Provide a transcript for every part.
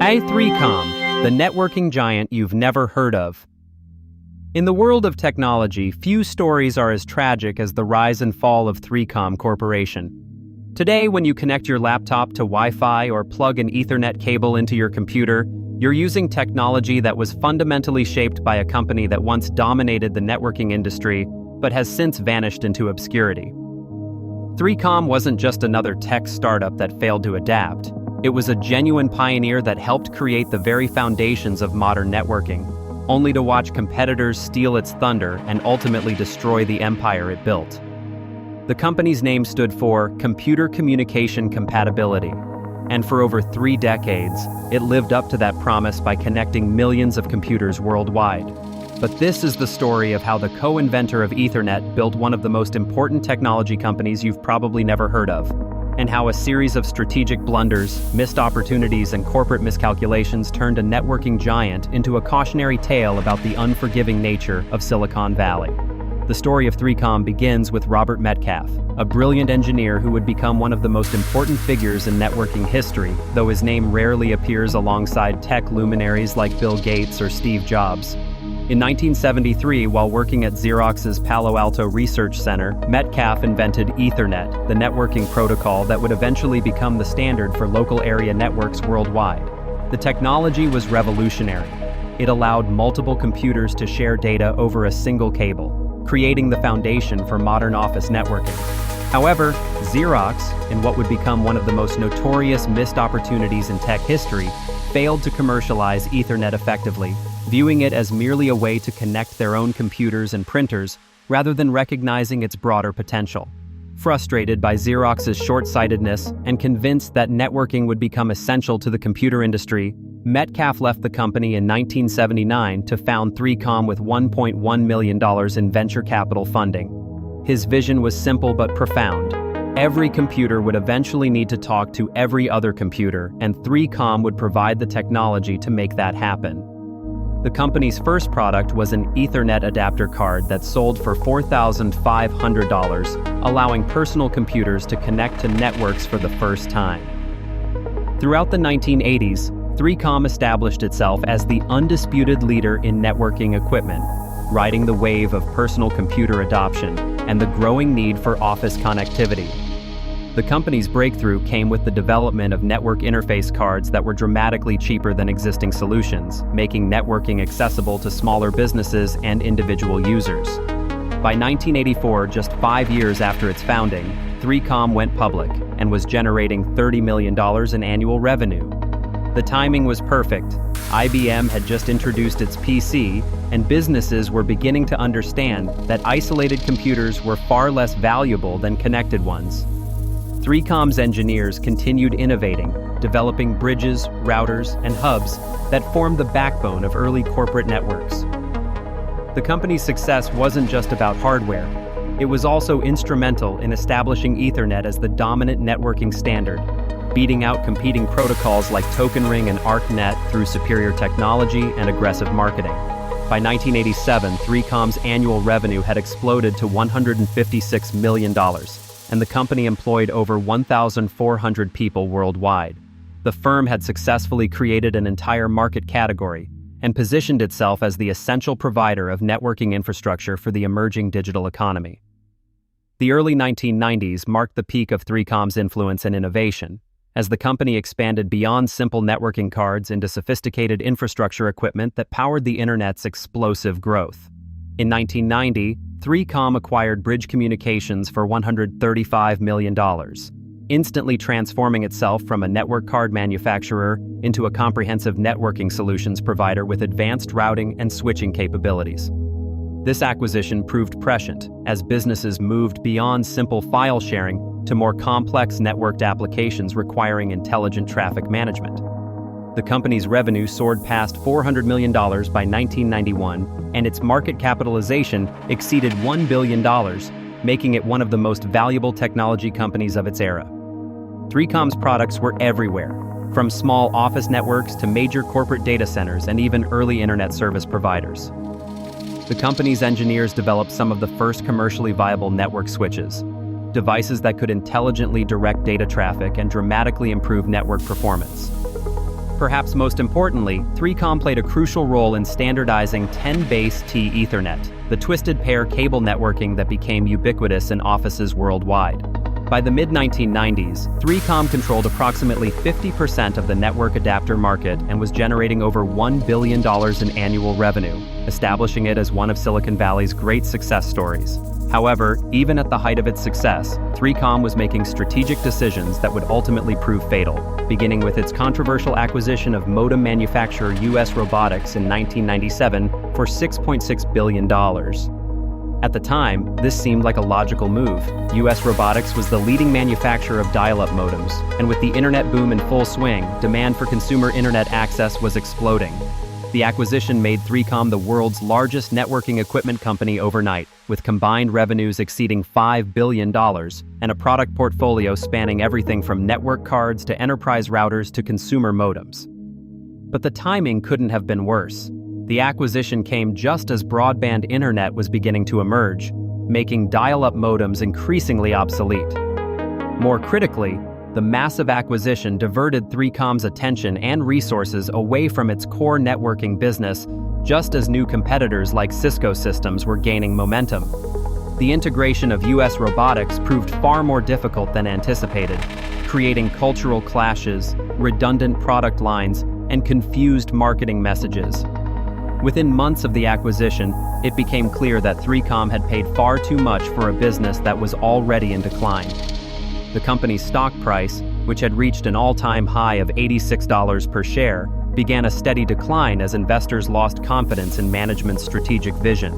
A3Com, the networking giant you've never heard of. In the world of technology, few stories are as tragic as the rise and fall of 3Com Corporation. Today, when you connect your laptop to Wi-Fi or plug an Ethernet cable into your computer, you're using technology that was fundamentally shaped by a company that once dominated the networking industry, but has since vanished into obscurity. 3Com wasn't just another tech startup that failed to adapt. It was a genuine pioneer that helped create the very foundations of modern networking, only to watch competitors steal its thunder and ultimately destroy the empire it built. The company's name stood for Communication Compatibility, and for over 3 decades, it lived up to that promise by connecting millions of computers worldwide. But this is the story of how the co-inventor of Ethernet built one of the most important technology companies you've probably never heard of, and how a series of strategic blunders, missed opportunities, and corporate miscalculations turned a networking giant into a cautionary tale about the unforgiving nature of Silicon Valley. The story of 3Com begins with Robert Metcalfe, a brilliant engineer who would become one of the most important figures in networking history, though his name rarely appears alongside tech luminaries like Bill Gates or Steve Jobs. In 1973, while working at Xerox's Palo Alto Research Center, Metcalfe invented Ethernet, the networking protocol that would eventually become the standard for local area networks worldwide. The technology was revolutionary. It allowed multiple computers to share data over a single cable, creating the foundation for modern office networking. However, Xerox, in what would become one of the most notorious missed opportunities in tech history, failed to commercialize Ethernet effectively, viewing it as merely a way to connect their own computers and printers rather than recognizing its broader potential. Frustrated by Xerox's short-sightedness and convinced that networking would become essential to the computer industry, Metcalfe left the company in 1979 to found 3Com with $1.1 million in venture capital funding. His vision was simple but profound. Every computer would eventually need to talk to every other computer, and 3Com would provide the technology to make that happen. The company's first product was an Ethernet adapter card that sold for $4,500, allowing personal computers to connect to networks for the first time. Throughout the 1980s, 3Com established itself as the undisputed leader in networking equipment, riding the wave of personal computer adoption and the growing need for office connectivity. The company's breakthrough came with the development of network interface cards that were dramatically cheaper than existing solutions, making networking accessible to smaller businesses and individual users. By 1984, just 5 years after its founding, 3Com went public and was generating $30 million in annual revenue. The timing was perfect. IBM had just introduced its PC, and businesses were beginning to understand that isolated computers were far less valuable than connected ones. 3Com's engineers continued innovating, developing bridges, routers, and hubs that formed the backbone of early corporate networks. The company's success wasn't just about hardware. It was also instrumental in establishing Ethernet as the dominant networking standard, beating out competing protocols like Token Ring and ArcNet through superior technology and aggressive marketing. By 1987, 3Com's annual revenue had exploded to $156 million. And the company employed over 1,400 people worldwide. The firm had successfully created an entire market category and positioned itself as the essential provider of networking infrastructure for the emerging digital economy. The early 1990s marked the peak of 3Com's influence and innovation, as the company expanded beyond simple networking cards into sophisticated infrastructure equipment that powered the internet's explosive growth. In 1990, 3Com acquired Bridge Communications for $135 million, instantly transforming itself from a network card manufacturer into a comprehensive networking solutions provider with advanced routing and switching capabilities. This acquisition proved prescient as businesses moved beyond simple file sharing to more complex networked applications requiring intelligent traffic management. The company's revenue soared past $400 million by 1991, and its market capitalization exceeded $1 billion, making it one of the most valuable technology companies of its era. 3Com's products were everywhere, from small office networks to major corporate data centers and even early internet service providers. The company's engineers developed some of the first commercially viable network switches, devices that could intelligently direct data traffic and dramatically improve network performance. Perhaps most importantly, 3Com played a crucial role in standardizing 10-base-T Ethernet, the twisted pair cable networking that became ubiquitous in offices worldwide. By the mid-1990s, 3Com controlled approximately 50% of the network adapter market and was generating over $1 billion in annual revenue, establishing it as one of Silicon Valley's great success stories. However, even at the height of its success, 3Com was making strategic decisions that would ultimately prove fatal, beginning with its controversial acquisition of modem manufacturer US Robotics in 1997 for $6.6 billion. At the time, this seemed like a logical move. US Robotics was the leading manufacturer of dial-up modems, and with the internet boom in full swing, demand for consumer internet access was exploding. The acquisition made 3Com the world's largest networking equipment company overnight, with combined revenues exceeding $5 billion and a product portfolio spanning everything from network cards to enterprise routers to consumer modems. But the timing couldn't have been worse. The acquisition came just as broadband internet was beginning to emerge, making dial-up modems increasingly obsolete. More critically, the massive acquisition diverted 3Com's attention and resources away from its core networking business, just as new competitors like Cisco Systems were gaining momentum. The integration of US Robotics proved far more difficult than anticipated, creating cultural clashes, redundant product lines, and confused marketing messages. Within months of the acquisition, it became clear that 3Com had paid far too much for a business that was already in decline. The company's stock price, which had reached an all-time high of $86 per share, began a steady decline as investors lost confidence in management's strategic vision.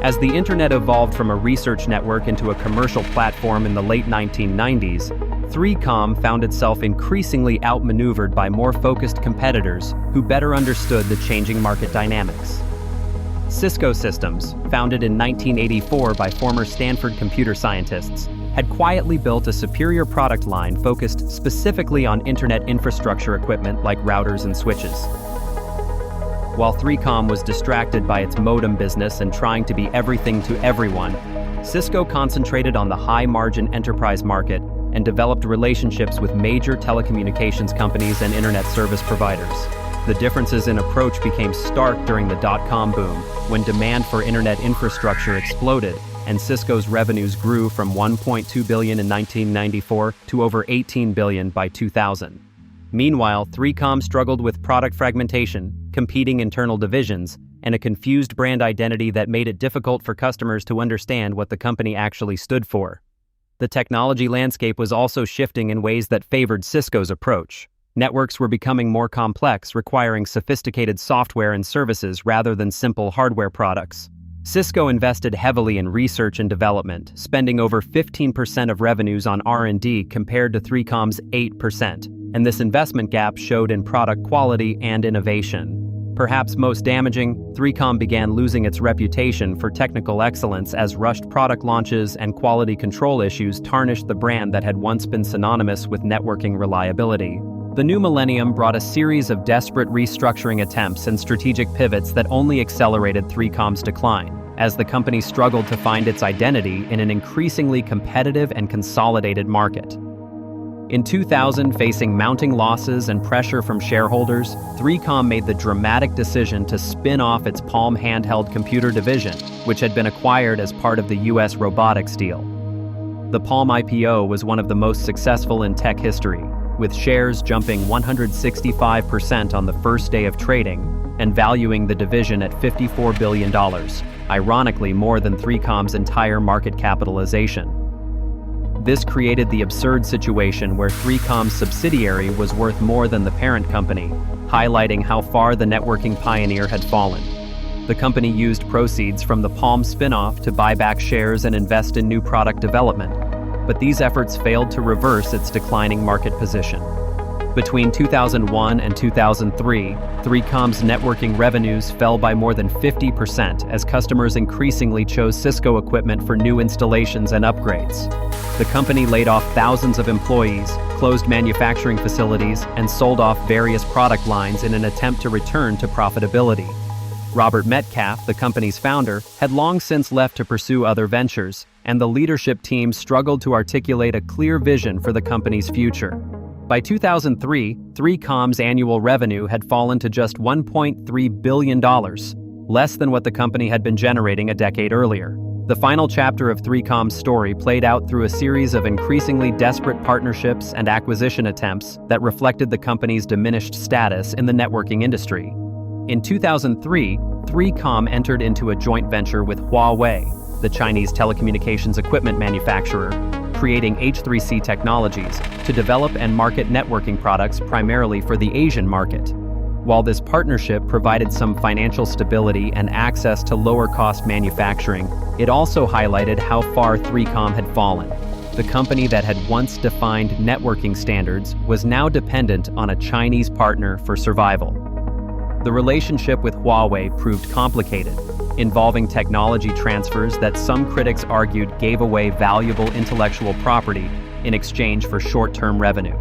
As the internet evolved from a research network into a commercial platform in the late 1990s, 3Com found itself increasingly outmaneuvered by more focused competitors who better understood the changing market dynamics. Cisco Systems, founded in 1984 by former Stanford computer scientists, had quietly built a superior product line focused specifically on internet infrastructure equipment like routers and switches. While 3Com was distracted by its modem business and trying to be everything to everyone, Cisco concentrated on the high-margin enterprise market and developed relationships with major telecommunications companies and internet service providers. The differences in approach became stark during the dot-com boom, when demand for internet infrastructure exploded, and Cisco's revenues grew from $1.2 billion in 1994 to over $18 billion by 2000. Meanwhile, 3Com struggled with product fragmentation, competing internal divisions, and a confused brand identity that made it difficult for customers to understand what the company actually stood for. The technology landscape was also shifting in ways that favored Cisco's approach. Networks were becoming more complex, requiring sophisticated software and services rather than simple hardware products. Cisco invested heavily in research and development, spending over 15% of revenues on R&D compared to 3Com's 8%, and this investment gap showed in product quality and innovation. Perhaps most damaging, 3Com began losing its reputation for technical excellence as rushed product launches and quality control issues tarnished the brand that had once been synonymous with networking reliability. The new millennium brought a series of desperate restructuring attempts and strategic pivots that only accelerated 3Com's decline, as the company struggled to find its identity in an increasingly competitive and consolidated market. In 2000, facing mounting losses and pressure from shareholders, 3Com made the dramatic decision to spin off its Palm handheld computer division, which had been acquired as part of the US Robotics deal. The Palm IPO was one of the most successful in tech history, with shares jumping 165% on the first day of trading and valuing the division at $54 billion, ironically more than 3Com's entire market capitalization. This created the absurd situation where 3Com's subsidiary was worth more than the parent company, highlighting how far the networking pioneer had fallen. The company used proceeds from the Palm spin-off to buy back shares and invest in new product development, but these efforts failed to reverse its declining market position. Between 2001 and 2003, 3Com's networking revenues fell by more than 50% as customers increasingly chose Cisco equipment for new installations and upgrades. The company laid off thousands of employees, closed manufacturing facilities, and sold off various product lines in an attempt to return to profitability. Robert Metcalfe, the company's founder, had long since left to pursue other ventures, and the leadership team struggled to articulate a clear vision for the company's future. By 2003, 3Com's annual revenue had fallen to just $1.3 billion, less than what the company had been generating a decade earlier. The final chapter of 3Com's story played out through a series of increasingly desperate partnerships and acquisition attempts that reflected the company's diminished status in the networking industry. In 2003, 3Com entered into a joint venture with Huawei, the Chinese telecommunications equipment manufacturer, creating H3C Technologies to develop and market networking products primarily for the Asian market. While this partnership provided some financial stability and access to lower-cost manufacturing, it also highlighted how far 3Com had fallen. The company that had once defined networking standards was now dependent on a Chinese partner for survival. The relationship with Huawei proved complicated, involving technology transfers that some critics argued gave away valuable intellectual property in exchange for short-term revenue.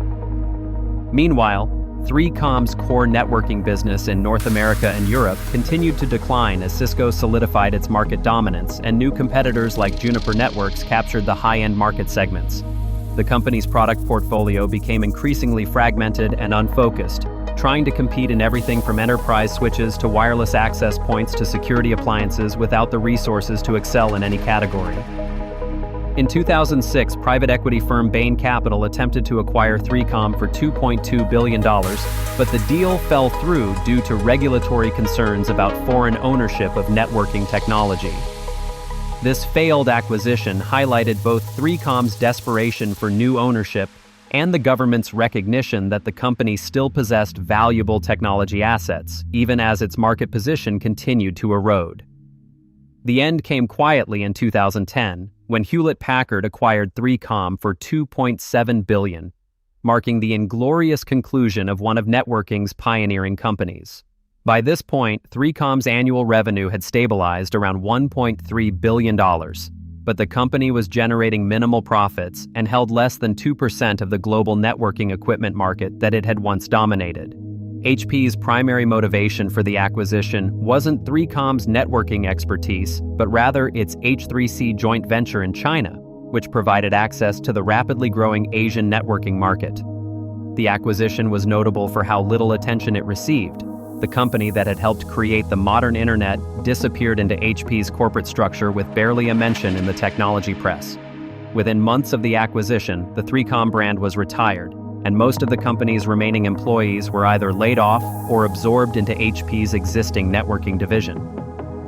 Meanwhile, 3Com's core networking business in North America and Europe continued to decline as Cisco solidified its market dominance and new competitors like Juniper Networks captured the high-end market segments. The company's product portfolio became increasingly fragmented and unfocused, trying to compete in everything from enterprise switches to wireless access points to security appliances without the resources to excel in any category. In 2006, private equity firm Bain Capital attempted to acquire 3Com for $2.2 billion, but the deal fell through due to regulatory concerns about foreign ownership of networking technology. This failed acquisition highlighted both 3Com's desperation for new ownership and the government's recognition that the company still possessed valuable technology assets, even as its market position continued to erode. The end came quietly in 2010, when Hewlett-Packard acquired 3Com for $2.7 billion, marking the inglorious conclusion of one of networking's pioneering companies. By this point, 3Com's annual revenue had stabilized around $1.3 billion, but the company was generating minimal profits and held less than 2% of the global networking equipment market that it had once dominated. HP's primary motivation for the acquisition wasn't 3Com's networking expertise, but rather its H3C joint venture in China, which provided access to the rapidly growing Asian networking market. The acquisition was notable for how little attention it received. The company that had helped create the modern internet disappeared into HP's corporate structure with barely a mention in the technology press. Within months of the acquisition, the 3Com brand was retired, and most of the company's remaining employees were either laid off or absorbed into HP's existing networking division.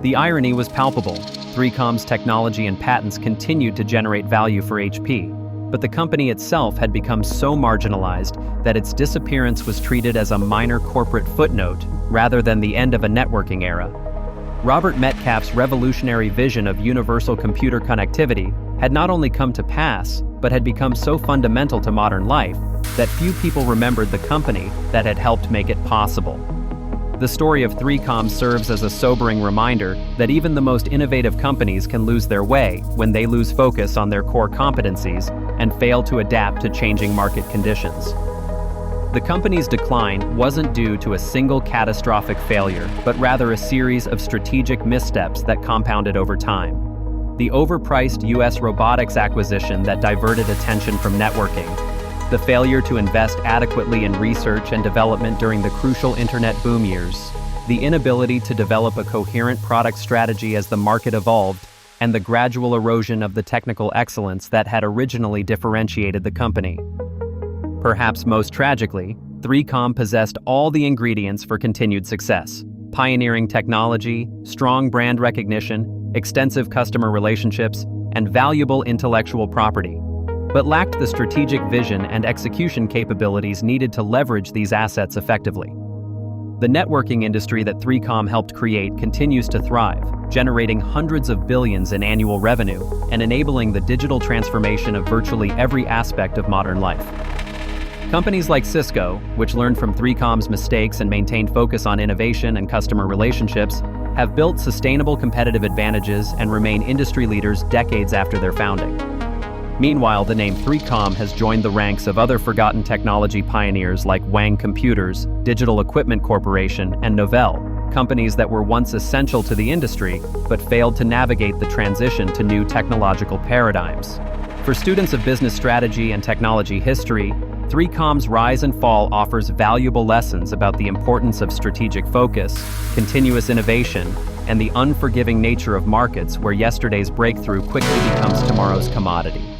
The irony was palpable. 3Com's technology and patents continued to generate value for HP, but the company itself had become so marginalized that its disappearance was treated as a minor corporate footnote rather than the end of a networking era. Robert Metcalfe's revolutionary vision of universal computer connectivity had not only come to pass, but had become so fundamental to modern life that few people remembered the company that had helped make it possible. The story of 3Com serves as a sobering reminder that even the most innovative companies can lose their way when they lose focus on their core competencies and fail to adapt to changing market conditions. The company's decline wasn't due to a single catastrophic failure, but rather a series of strategic missteps that compounded over time. The overpriced U.S. robotics acquisition that diverted attention from networking, the failure to invest adequately in research and development during the crucial internet boom years, the inability to develop a coherent product strategy as the market evolved, and the gradual erosion of the technical excellence that had originally differentiated the company. Perhaps most tragically, 3Com possessed all the ingredients for continued success: pioneering technology, strong brand recognition, extensive customer relationships, and valuable intellectual property, but lacked the strategic vision and execution capabilities needed to leverage these assets effectively. The networking industry that 3Com helped create continues to thrive, generating hundreds of billions in annual revenue and enabling the digital transformation of virtually every aspect of modern life. Companies like Cisco, which learned from 3Com's mistakes and maintained focus on innovation and customer relationships, have built sustainable competitive advantages and remain industry leaders decades after their founding. Meanwhile, the name 3Com has joined the ranks of other forgotten technology pioneers like Wang Computers, Digital Equipment Corporation, and Novell, companies that were once essential to the industry but failed to navigate the transition to new technological paradigms. For students of business strategy and technology history, 3Com's rise and fall offers valuable lessons about the importance of strategic focus, continuous innovation, and the unforgiving nature of markets where yesterday's breakthrough quickly becomes tomorrow's commodity.